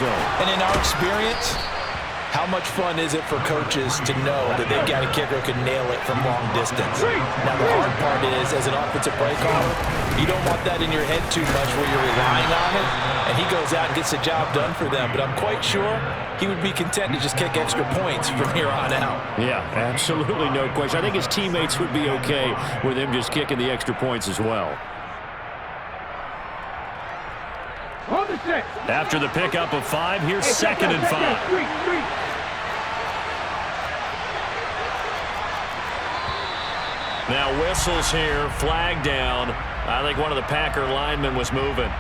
And in our experience, how much fun is it for coaches to know that they've got a kicker who can nail it from long distance? Now, the hard part is, as an offensive play caller, you don't want that in your head too much where you're relying on it, and he goes out and gets the job done for them. But I'm quite sure he would be content to just kick extra points from here on out. Yeah, absolutely no question. I think his teammates would be okay with him just kicking the extra points as well. After the pickup of 5, here's 2nd and 5. Now whistles here, flag down. I think one of the Packer linemen was moving.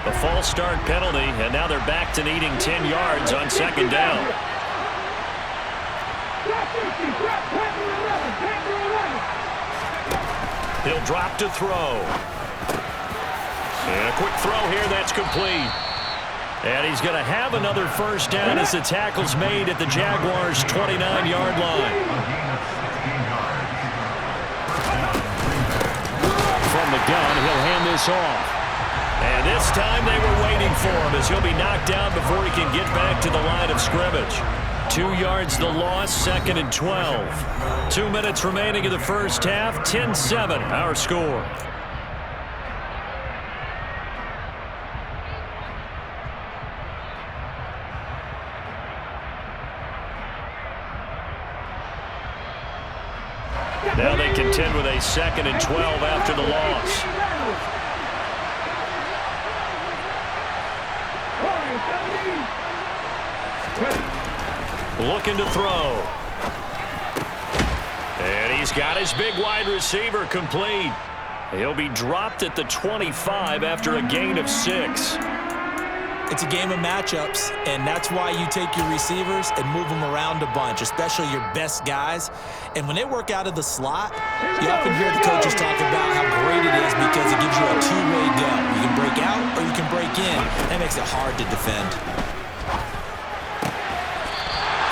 A false start penalty, and now they're back to needing 10 yards on 2nd down. He'll drop to throw. And a quick throw here, that's complete. And he's going to have another first down as the tackle's made at the Jaguars' 29-yard line. From the gun, he'll hand this off. And this time they were waiting for him as he'll be knocked down before he can get back to the line of scrimmage. 2 yards the loss, 2nd and 12. 2 minutes remaining in the first half, 10-7 our score. Now they contend with a 2nd and 12 after the loss. Looking to throw. And he's got his big wide receiver complete. He'll be dropped at the 25 after a gain of 6. It's a game of matchups, and that's why you take your receivers and move them around a bunch, especially your best guys. And when they work out of the slot, you often hear the coaches talk about how great it is because it gives you a two-way go. You can break out or you can break in. That makes it hard to defend.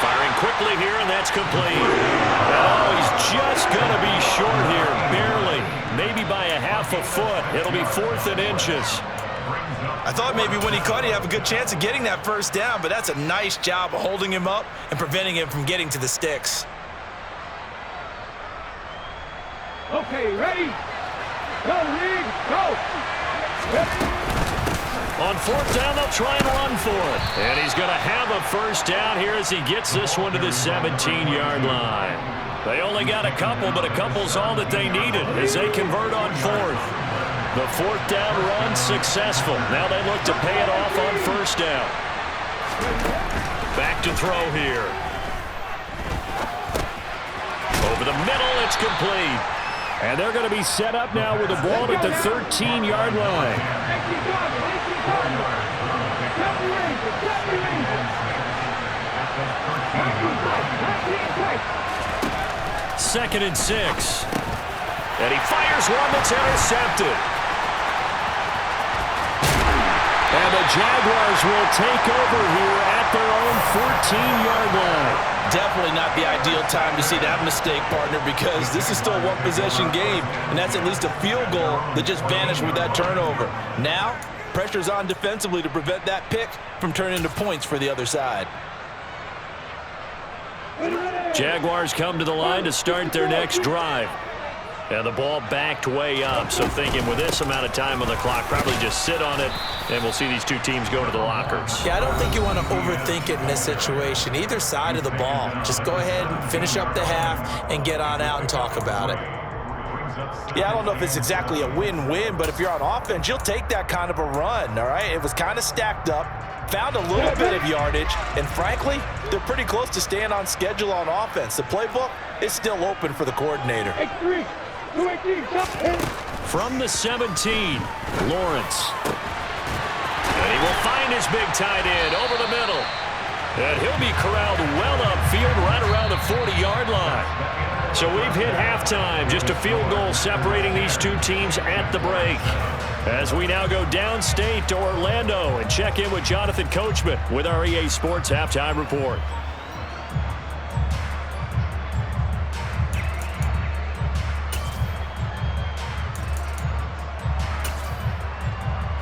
Firing quickly here, and that's complete. Oh, he's just going to be short here, barely. Maybe by a half a foot. It'll be 4th and inches. I thought maybe when he caught, he'd have a good chance of getting that first down, but that's a nice job of holding him up and preventing him from getting to the sticks. Okay, ready? Go, Reed, go! On 4th down, they'll try and run for it. And he's going to have a first down here as he gets this one to the 17-yard line. They only got a couple, but a couple's all that they needed as they convert on 4th. The 4th down run successful. Now they look to pay it off on 1st down. Back to throw here. Over the middle, it's complete. And they're going to be set up now with the ball at the 13-yard line. 2nd and 6. And he fires one that's intercepted. And the Jaguars will take over here at their own 14-yard line. Definitely not the ideal time to see that mistake, partner, because this is still a one-possession game, and that's at least a field goal that just vanished with that turnover. Now, pressure's on defensively to prevent that pick from turning into points for the other side. Jaguars come to the line to start their next drive. And the ball backed way up, so thinking with this amount of time on the clock, probably just sit on it, and we'll see these two teams go to the lockers. Yeah, I don't think you want to overthink it in this situation. Either side of the ball. Just go ahead and finish up the half and get on out and talk about it. Yeah, I don't know if it's exactly a win-win, but if you're on offense, you'll take that kind of a run, all right? It was kind of stacked up, found a little bit of yardage, and frankly, they're pretty close to staying on schedule on offense. The playbook is still open for the coordinator. From the 17, Lawrence. And he will find his big tight end over the middle. And he'll be corralled well upfield right around the 40-yard line. So we've hit halftime. Just a field goal separating these two teams at the break. As we now go downstate to Orlando and check in with Jonathan Coachman with our EA Sports Halftime Report.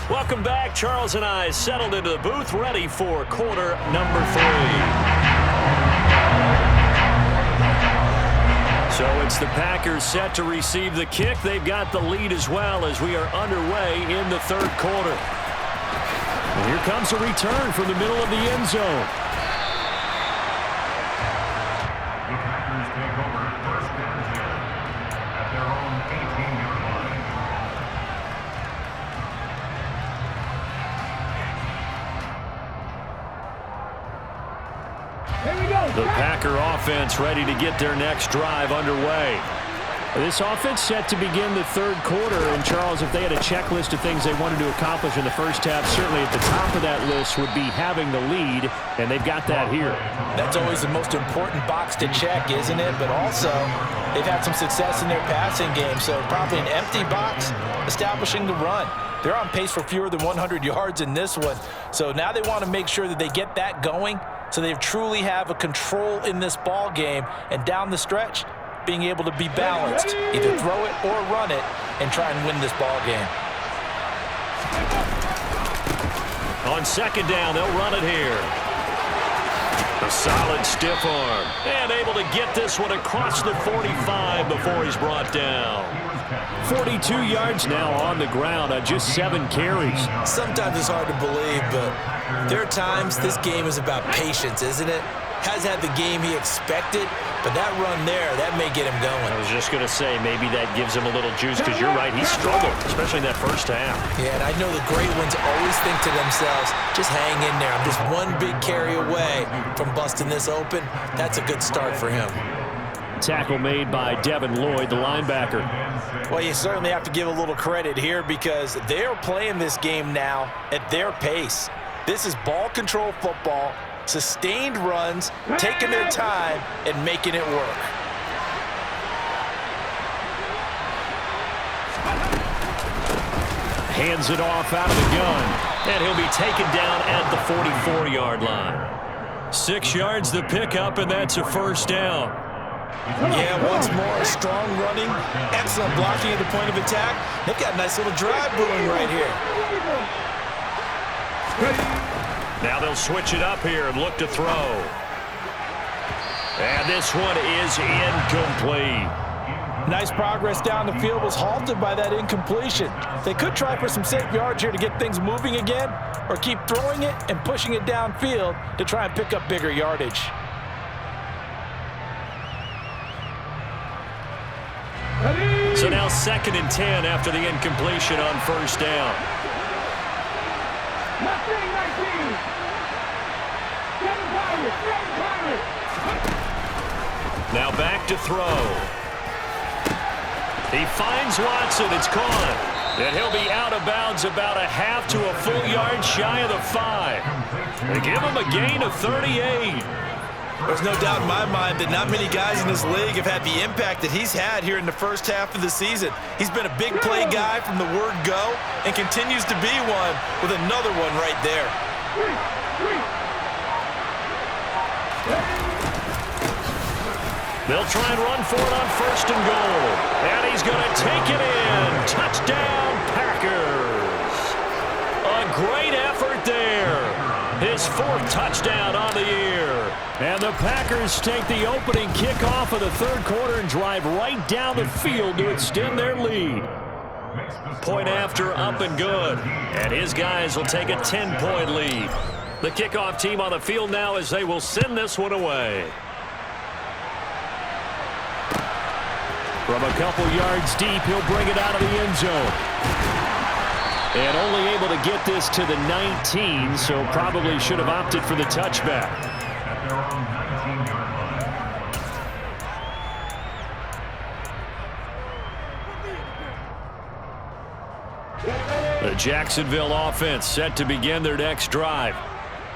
Welcome back. Charles and I settled into the booth, ready for quarter number 3. So it's the Packers set to receive the kick. They've got the lead as well as we are underway in the third quarter. And here comes a return from the middle of the end zone. The Packers take over first down here at their own 18-yard line. Here we go. The Packer offense ready to get their next drive underway. This offense set to begin the third quarter. And, Charles, if they had a checklist of things they wanted to accomplish in the first half, certainly at the top of that list would be having the lead, and they've got that here. That's always the most important box to check, isn't it? But also, they've had some success in their passing game, so probably an empty box establishing the run. They're on pace for fewer than 100 yards in this one, so now they want to make sure that they get that going so they truly have a control in this ball game, and down the stretch, being able to be balanced, either throw it or run it, and try and win this ball game. On second down, they'll run it here. A solid stiff arm. And able to get this one across the 45 before he's brought down. 42 yards now on the ground on just 7 carries. Sometimes it's hard to believe, but there are times this game is about patience, isn't it? Has had the game he expected, but that run there, that may get him going. I was just going to say, maybe that gives him a little juice, because you're right, he struggled, especially in that first half. Yeah, and I know the great ones always think to themselves, just hang in there. I'm just one big carry away from busting this open. That's a good start for him. Tackle made by Devin Lloyd, the linebacker. Well, you certainly have to give a little credit here because they're playing this game now at their pace. This is ball control football, sustained runs, taking their time, and making it work. Hands it off out of the gun, and he'll be taken down at the 44-yard line. 6 yards the pickup, and that's a first down. Yeah, once more, strong running, excellent blocking at the point of attack. They've got a nice little drive brewing right here. Now they'll switch it up here and look to throw. And this one is incomplete. Nice progress down the field, was halted by that incompletion. They could try for some safe yards here to get things moving again, or keep throwing it and pushing it downfield to try and pick up bigger yardage. So now 2nd and 10 after the incompletion on first down. Now back to throw. He finds Watson. It's caught. And he'll be out of bounds about a half to a full yard shy of the 5. They give him a gain of 38. There's no doubt in my mind that not many guys in this league have had the impact that he's had here in the first half of the season. He's been a big play guy from the word go and continues to be one with another one right there. They'll try and run for it on 1st and goal. And he's going to take it in. Touchdown, Packers. A great effort there. His 4th touchdown on the year. And the Packers take the opening kickoff of the third quarter and drive right down the field to extend their lead. Point after, up and good. And his guys will take a 10-point lead. The kickoff team on the field now as they will send this one away. From a couple yards deep, he'll bring it out of the end zone. And only able to get this to the 19, so probably should have opted for the touchback. At their own 19-yard line. The Jacksonville offense set to begin their next drive.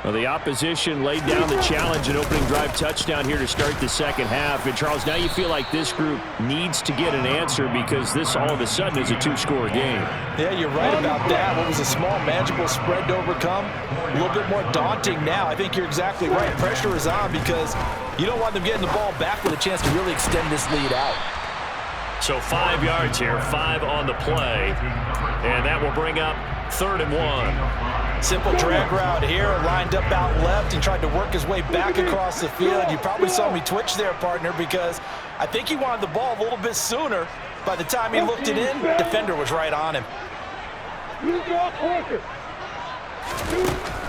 Well, the opposition laid down the challenge and opening drive touchdown here to start the second half. And, Charles, now you feel like this group needs to get an answer because this all of a sudden is a two-score game. Yeah, you're right about that. What was a small, manageable spread to overcome? A little bit more daunting now. I think you're exactly right. Pressure is on because you don't want them getting the ball back with a chance to really extend this lead out. So 5 yards here, 5 on the play. And that will bring up 3rd and 1. Simple drag route here, lined up out left and tried to work his way back across the field. You probably saw me twitch there, partner, because I think he wanted the ball a little bit sooner. By the time he looked it in, defender was right on him.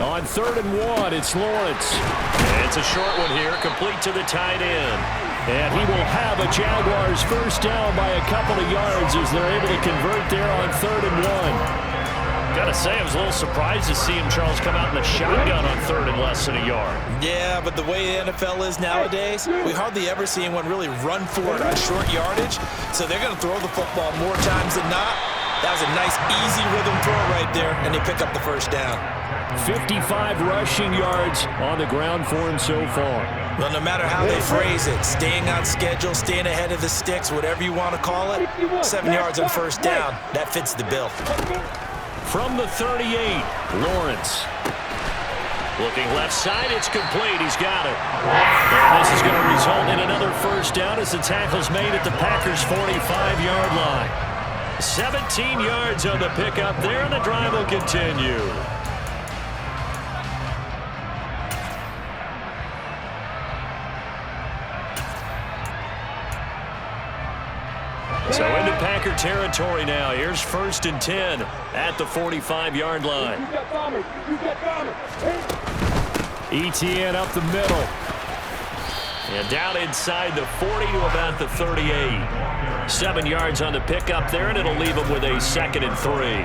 On 3rd and 1, it's Lawrence. And it's a short one here, complete to the tight end. And he will have a Jaguars first down by a couple of yards as they're able to convert there on 3rd and 1. Gotta say, I was a little surprised to see him, Charles, come out in the shotgun on 3rd and less than a yard. Yeah, but the way the NFL is nowadays, we hardly ever see anyone really run for it on short yardage. So they're going to throw the football more times than not. That was a nice, easy rhythm throw right there, and they pick up the first down. 55 rushing yards on the ground for him so far. Well, no matter how they phrase it, staying on schedule, staying ahead of the sticks, whatever you want to call it, 7 yards on first down, that fits the bill. From the 38, Lawrence. Looking left side, it's complete. He's got it. And this is going to result in another first down as the tackle's made at the Packers' 45-yard line. 17 yards on the pickup there, and the drive will continue. So into Packer territory now. Here's 1st and 10 at the 45-yard line. ETN up the middle. And down inside the 40 to about the 38. 7 yards on the pickup there, and it'll leave him with a 2nd and 3.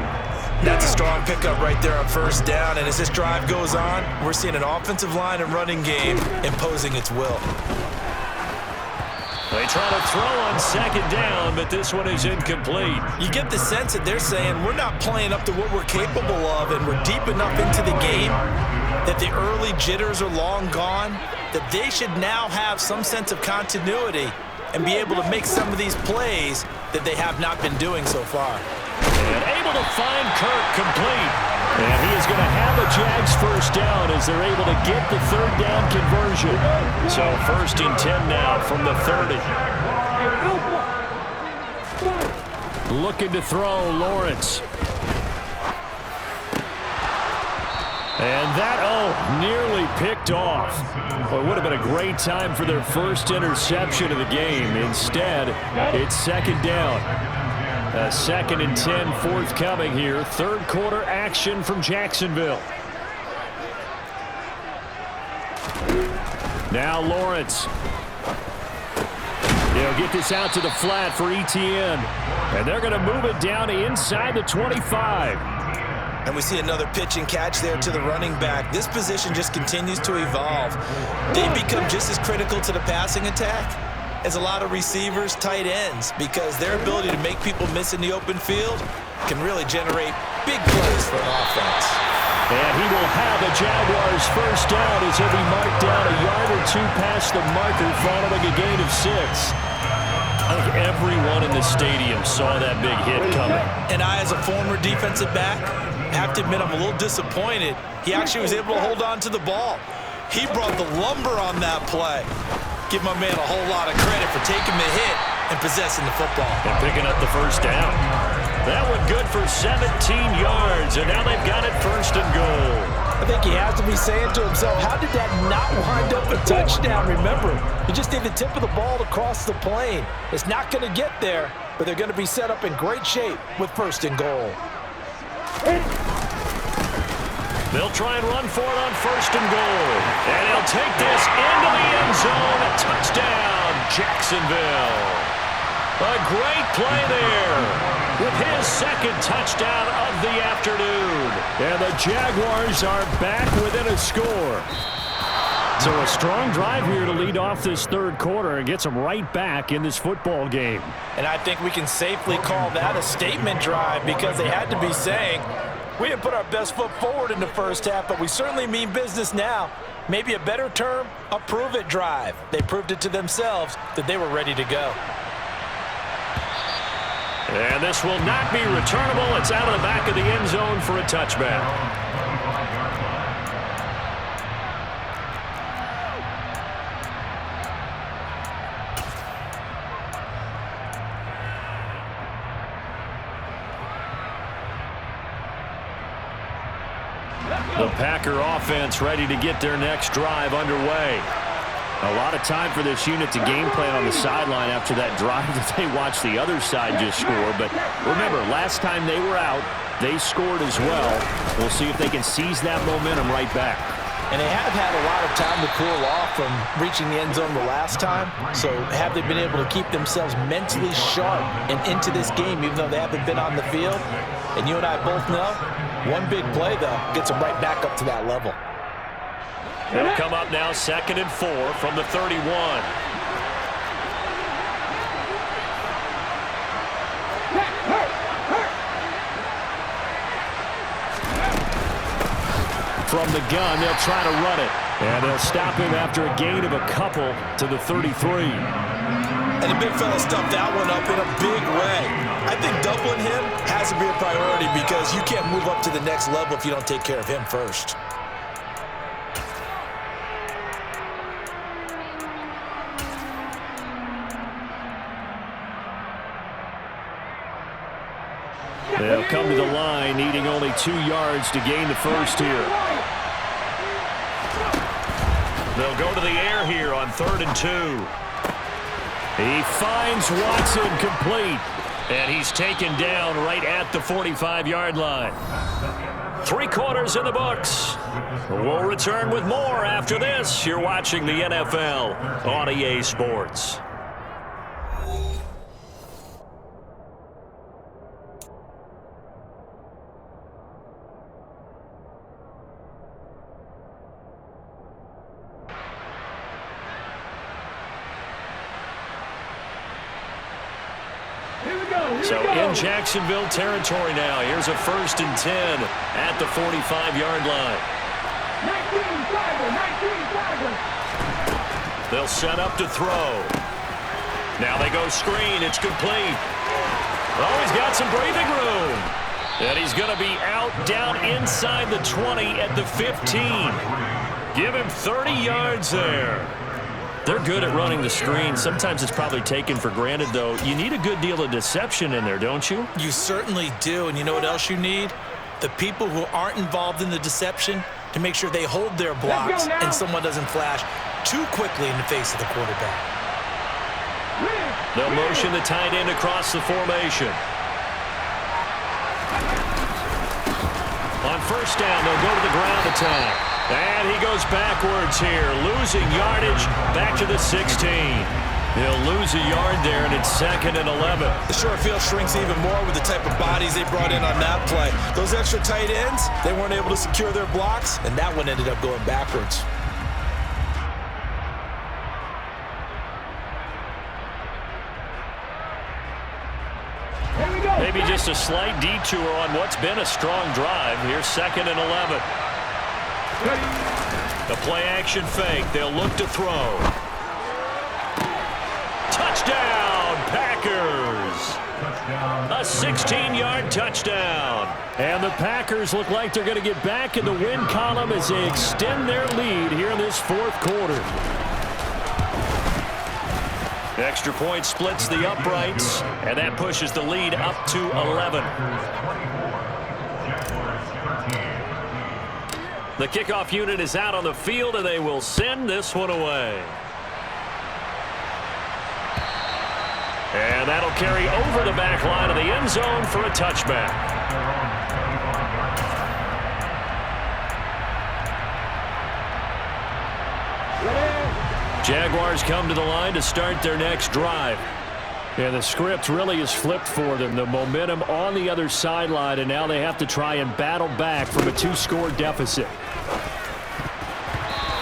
That's a strong pickup right there on first down. And as this drive goes on, we're seeing an offensive line and running game imposing its will. They try to throw on 2nd down, but this one is incomplete. You get the sense that they're saying we're not playing up to what we're capable of, and we're deep enough into the game that the early jitters are long gone, that they should now have some sense of continuity and be able to make some of these plays that they have not been doing so far. And able to find Kirk complete. And he is going to have a Jags first down as they're able to get the 3rd down conversion. So 1st and 10 now from the 30. Looking to throw, Lawrence. And that, nearly picked off. Well, it would have been a great time for their first interception of the game. Instead, it's 2nd down. 2nd and 10 forthcoming here. 3rd quarter action from Jacksonville. Now Lawrence. They'll get this out to the flat for ETN. And they're going to move it down inside the 25. And we see another pitch and catch there to the running back. This position just continues to evolve. They become just as critical to the passing attack as a lot of receivers, tight ends, because their ability to make people miss in the open field can really generate big plays for an offense. And he will have a Jaguars first down as he'll be marked down a yard or two past the marker following a gain of 6. I think everyone in the stadium saw that big hit coming. And I, as a former defensive back, have to admit I'm a little disappointed. He actually was able to hold on to the ball. He brought the lumber on that play. Give my man a whole lot of credit for taking the hit and possessing the football. And picking up the first down. That one good for 17 yards, and now they've got it 1st and goal. I think he has to be saying to himself, how did that not wind up a touchdown? Remember, he just did the tip of the ball across the plane. It's not going to get there, but they're going to be set up in great shape with 1st and goal. They'll try and run for it on 1st and goal. And he'll take this into the end zone. A touchdown, Jacksonville. A great play there with his 2nd touchdown of the afternoon. And the Jaguars are back within a score. So a strong drive here to lead off this 3rd quarter and gets them right back in this football game. And I think we can safely call that a statement drive because they had to be saying, We didn't put our best foot forward in the first half, but we certainly mean business now. Maybe a better term, a prove-it drive. They proved it to themselves that they were ready to go. And this will not be returnable. It's out of the back of the end zone for a touchback. The Packer offense ready to get their next drive underway. A lot of time for this unit to game plan on the sideline after that drive that they watched the other side just score. But remember, last time they were out, they scored as well. We'll see if they can seize that momentum right back. And they have had a lot of time to cool off from reaching the end zone the last time. So have they been able to keep themselves mentally sharp and into this game, even though they haven't been on the field? And you and I both know, one big play, though, gets them right back up to that level. They'll come up now 2nd and 4 from the 31. From the gun, they'll try to run it. And they'll stop him after a gain of a couple to the 33. And the big fella stuffed that one up in a big way. I think doubling him has to be a priority because you can't move up to the next level if you don't take care of him first. They'll come to the line, needing only 2 yards to gain the first here. They'll go to the air here on 3rd and 2. He finds Watson complete. And he's taken down right at the 45-yard line. 3 quarters in the books. We'll return with more after this. You're watching the NFL on EA Sports. So in Jacksonville territory now. Here's a 1st and 10 at the 45-yard line. They'll set up to throw. Now they go screen. It's complete. Oh, he's got some breathing room. And he's going to be out down inside the 20 at the 15. Give him 30 yards there. They're good at running the screen. Sometimes it's probably taken for granted, though. You need a good deal of deception in there, don't you? You certainly do. And you know what else you need? The people who aren't involved in the deception to make sure they hold their blocks and someone doesn't flash too quickly in the face of the quarterback. They'll motion the tight end across the formation. On 1st down, they'll go to the ground attack. And he goes backwards here, losing yardage back to the 16. He'll lose a yard there, and it's 2nd and 11. The short field shrinks even more with the type of bodies they brought in on that play. Those extra tight ends, they weren't able to secure their blocks, and that one ended up going backwards. Maybe just a slight detour on what's been a strong drive. Here's 2nd and 11. The play-action fake. They'll look to throw. Touchdown, Packers! A 16-yard touchdown. And the Packers look like they're going to get back in the win column as they extend their lead here in this 4th quarter. Extra point splits the uprights, and that pushes the lead up to 11. The kickoff unit is out on the field, and they will send this one away. And that'll carry over the back line of the end zone for a touchback. Jaguars come to the line to start their next drive. And the script really is flipped for them. The momentum on the other sideline, and now they have to try and battle back from a 2-score deficit.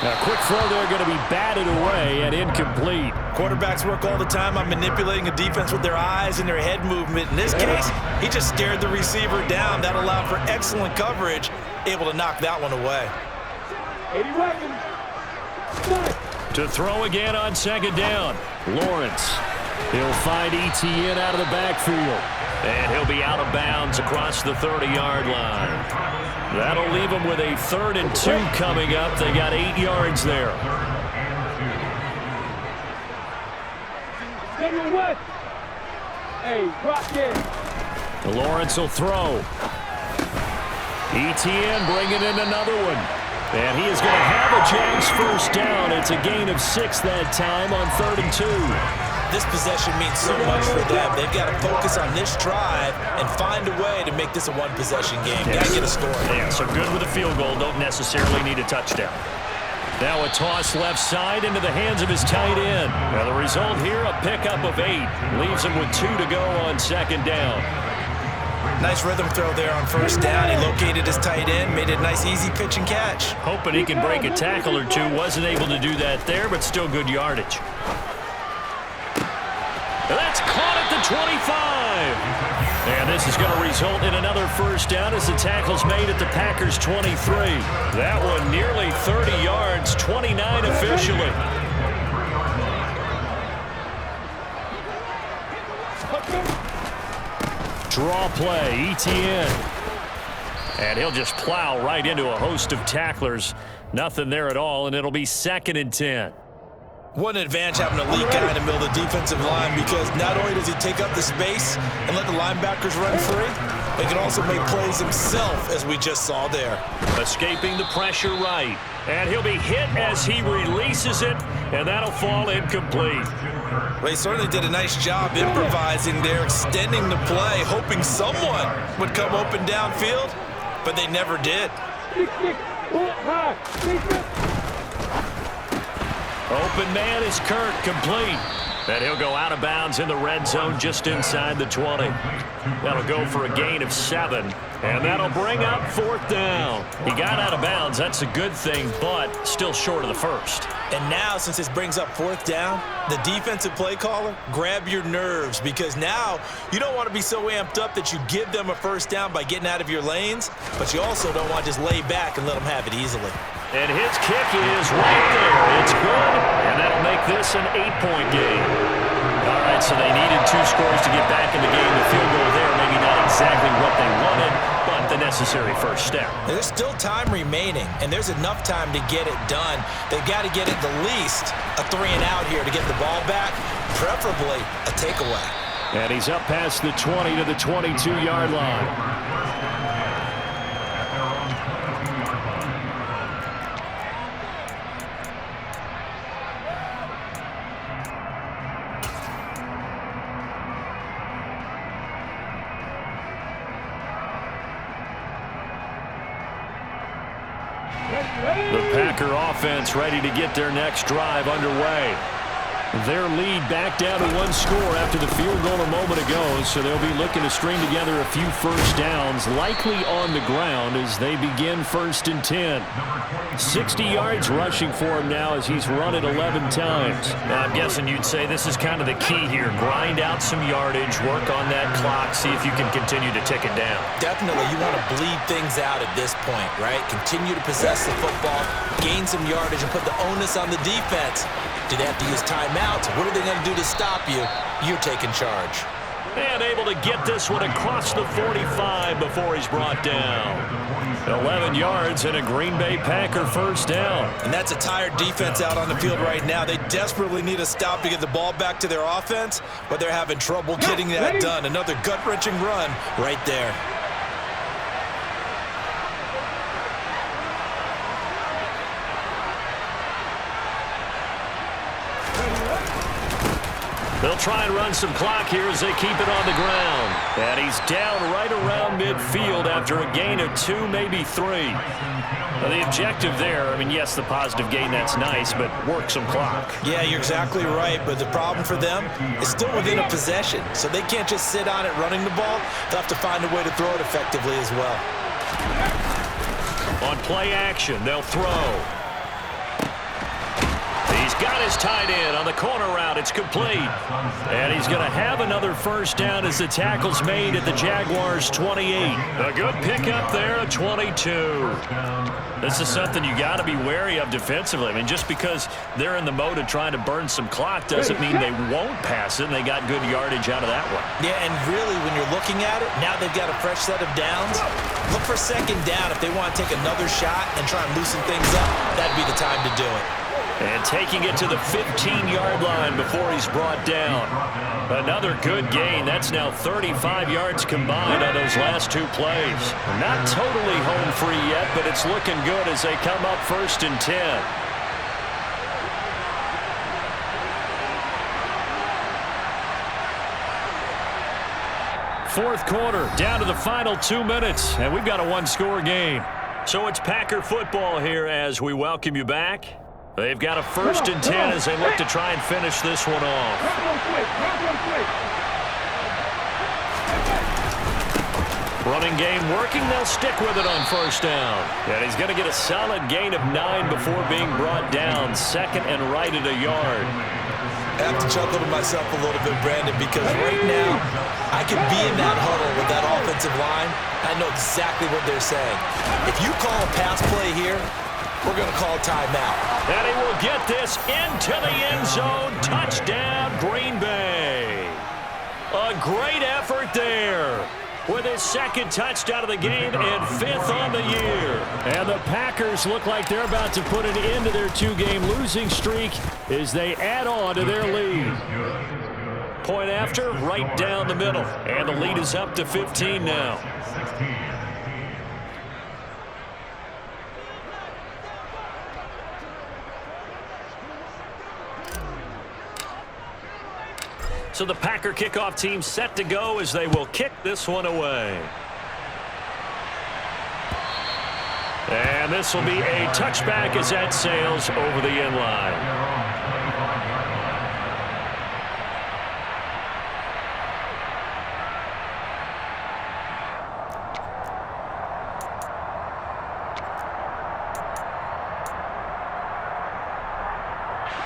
A quick throw there going to be batted away and incomplete. Quarterbacks work all the time on manipulating a defense with their eyes and their head movement. In this case, he just stared the receiver down. That allowed for excellent coverage, able to knock that one away. 80 seconds. To throw again on second down. Lawrence. He'll find ETN out of the backfield. And he'll be out of bounds across the 30-yard line. That'll leave them with a 3rd and 2 coming up. They got 8 yards there. Hey, drop in. Lawrence will throw. ETN bringing in another one. And he is going to have a Jags first down. It's a gain of 6 that time on 3rd and 2. This possession means so much for them. They've got to focus on this drive and find a way to make this a one-possession game. Got to get a score. Yeah, so good with a field goal. Don't necessarily need a touchdown. Now a toss left side into the hands of his tight end. Now the result here, a pickup of 8. Leaves him with 2 to go on second down. Nice rhythm throw there on first down. He located his tight end, made it a nice easy pitch and catch. Hoping he can break a tackle or two. Wasn't able to do that there, but still good yardage. That's caught at the 25. And this is going to result in another first down as the tackle's made at the Packers' 23. That one nearly 30 yards, 29 officially. Draw play, ETN. And he'll just plow right into a host of tacklers. Nothing there at all, and it'll be 2nd and 10. What an advantage having a lead guy in the middle of the defensive line, because not only does he take up the space and let the linebackers run free, he can also make plays himself, as we just saw there. Escaping the pressure right. And he'll be hit as he releases it, and that'll fall incomplete. Well, he certainly did a nice job improvising there, extending the play, hoping someone would come open downfield, but they never did. Open man is Kirk, complete. And he'll go out of bounds in the red zone just inside the 20. That'll go for a gain of 7. And that'll bring up 4th down. He got out of bounds. That's a good thing, but still short of the first. And now, since this brings up 4th down, the defensive play caller, grab your nerves, because now you don't want to be so amped up that you give them a first down by getting out of your lanes, but you also don't want to just lay back and let them have it easily. And his kick is right there. It's good, and that'll make this an 8-point game. All right, so they needed 2 scores to get back in the game. The field goal there, maybe not exactly what they wanted, but the necessary first step. There's still time remaining, and there's enough time to get it done. They've got to get at the least a 3-and-out here to get the ball back, preferably a takeaway. And he's up past the 20 to the 22-yard line. The Packer offense ready to get their next drive underway. Their lead back down to 1 score after the field goal a moment ago, so they'll be looking to string together a few first downs, likely on the ground as they begin 1st and 10. 60 yards rushing for him now as he's run it 11 times. Now, I'm guessing you'd say this is kind of the key here. Grind out some yardage, work on that clock, see if you can continue to tick it down. Definitely, you want to bleed things out at this point, right? Continue to possess the football, gain some yardage, and put the onus on the defense. Do they have to use timeouts? What are they going to do to stop you? You're taking charge. And able to get this one across the 45 before he's brought down. 11 yards and a Green Bay Packer first down. And that's a tired defense out on the field right now. They desperately need a stop to get the ball back to their offense, but they're having trouble getting that done. Another gut-wrenching run right there. They'll try and run some clock here as they keep it on the ground. And he's down right around midfield after a gain of 2, maybe 3. Now, the objective there, I mean, yes, the positive gain, that's nice, but work some clock. Yeah, you're exactly right, but the problem for them is still within a possession, so they can't just sit on it running the ball. They'll have to find a way to throw it effectively as well. On play action, they'll throw. He's got his tight end on the corner route. It's complete. And he's going to have another first down as the tackle's made at the Jaguars' 28. A good pickup there at 22. This is something you got to be wary of defensively. I mean, just because they're in the mode of trying to burn some clock doesn't mean they won't pass it, and they got good yardage out of that one. Yeah, and really, when you're looking at it, now they've got a fresh set of downs. Look for second down if they want to take another shot and try and loosen things up. That'd be the time to do it. And taking it to the 15-yard line before he's brought down. Another good gain. That's now 35 yards combined on those last two plays. Not totally home free yet, but it's looking good as they come up 1st and 10. Fourth quarter, down to the final 2 minutes, and we've got a one-score game. So it's Packer football here as we welcome you back. They've got a 1st and 10 as they look to try and finish this one off. Running game working. They'll stick with it on 1st down. And he's going to get a solid gain of 9 before being brought down. 2nd and right at a yard. I have to chuckle to myself a little bit, Brandon, because right now I could be in that huddle with that offensive line. I know exactly what they're saying. If you call a pass play here, we're going to call timeout. And he will get this into the end zone. Touchdown, Green Bay. A great effort there with his 2nd touchdown of the game and 5th on the year. And the Packers look like they're about to put an end to their 2-game losing streak as they add on to their lead. Point after, right down the middle. And the lead is up to 15 now. So the Packer kickoff team set to go as they will kick this one away. And this will be a touchback as that sails over the end line.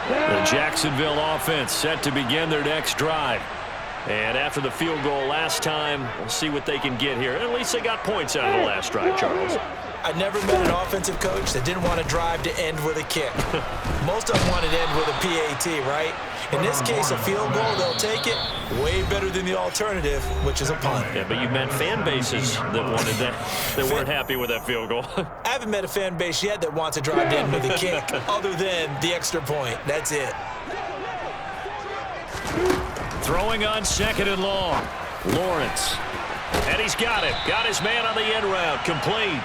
The Jacksonville offense set to begin their next drive. And after the field goal last time, we'll see what they can get here. At least they got points out of the last drive, Charles. I never met an offensive coach that didn't want to drive to end with a kick. Most of them want to end with a PAT, right? In this case, a field goal, they'll take it. Way better than the alternative, which is a punt. Yeah, but you've met fan bases that wanted that, that weren't happy with that field goal. I haven't met a fan base yet that wants to drive to end with a kick, other than the extra point. That's it. Throwing on 2nd and long. Lawrence. And he's got it. Got his man on the end route. Complete.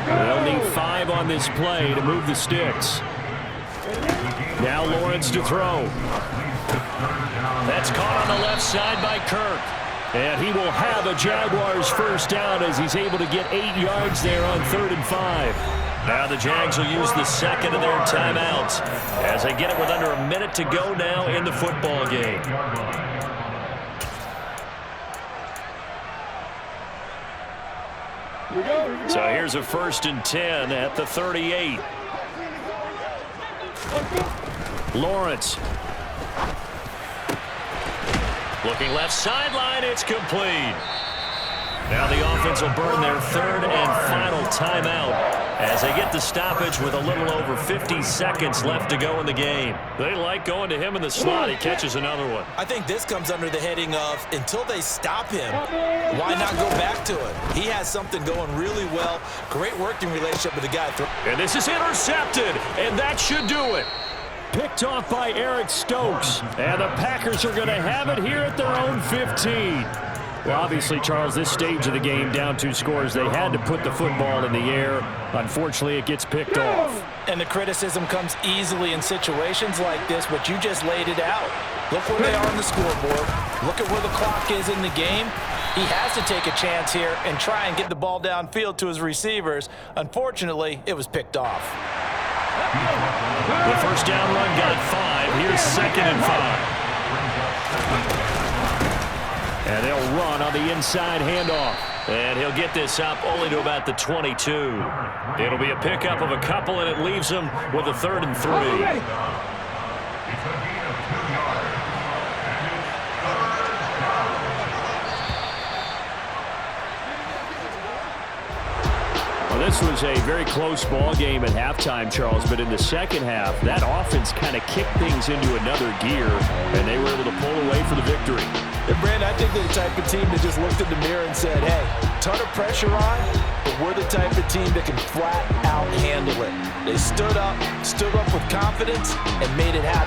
They'll need 5 on this play to move the sticks. Now Lawrence to throw. That's caught on the left side by Kirk. And he will have a Jaguars first down as he's able to get 8 yards there on 3rd and 5. Now the Jags will use the 2nd of their timeouts as they get it with under a minute to go now in the football game. So here's a 1st and 10 at the 38. Lawrence. Looking left sideline, it's complete. Now the offense will burn their 3rd and final timeout as they get the stoppage with a little over 50 seconds left to go in the game. They like going to him in the slot. He catches another one. I think this comes under the heading of until they stop him, why not go back to it? He has something going really well. Great working relationship with the guy. And this is intercepted, and that should do it. Picked off by Eric Stokes. And the Packers are going to have it here at their own 15. Well, obviously, Charles, this stage of the game, down 2 scores, they had to put the football in the air. Unfortunately, it gets picked off. And the criticism comes easily in situations like this, but you just laid it out. Look where they are on the scoreboard. Look at where the clock is in the game. He has to take a chance here and try and get the ball downfield to his receivers. Unfortunately, it was picked off. The first down run got 5. Here's 2nd and 5. And they'll run on the inside handoff. And he'll get this up only to about the 22. It'll be a pickup of a couple, and it leaves him with a 3rd and 3. This was a very close ball game at halftime, Charles, but in the second half, that offense kind of kicked things into another gear, and they were able to pull away for the victory. And Brandon, I think they're the type of team that just looked in the mirror and said, hey, ton of pressure on, but we're the type of team that can flat out handle it. They stood up with confidence and made it happen.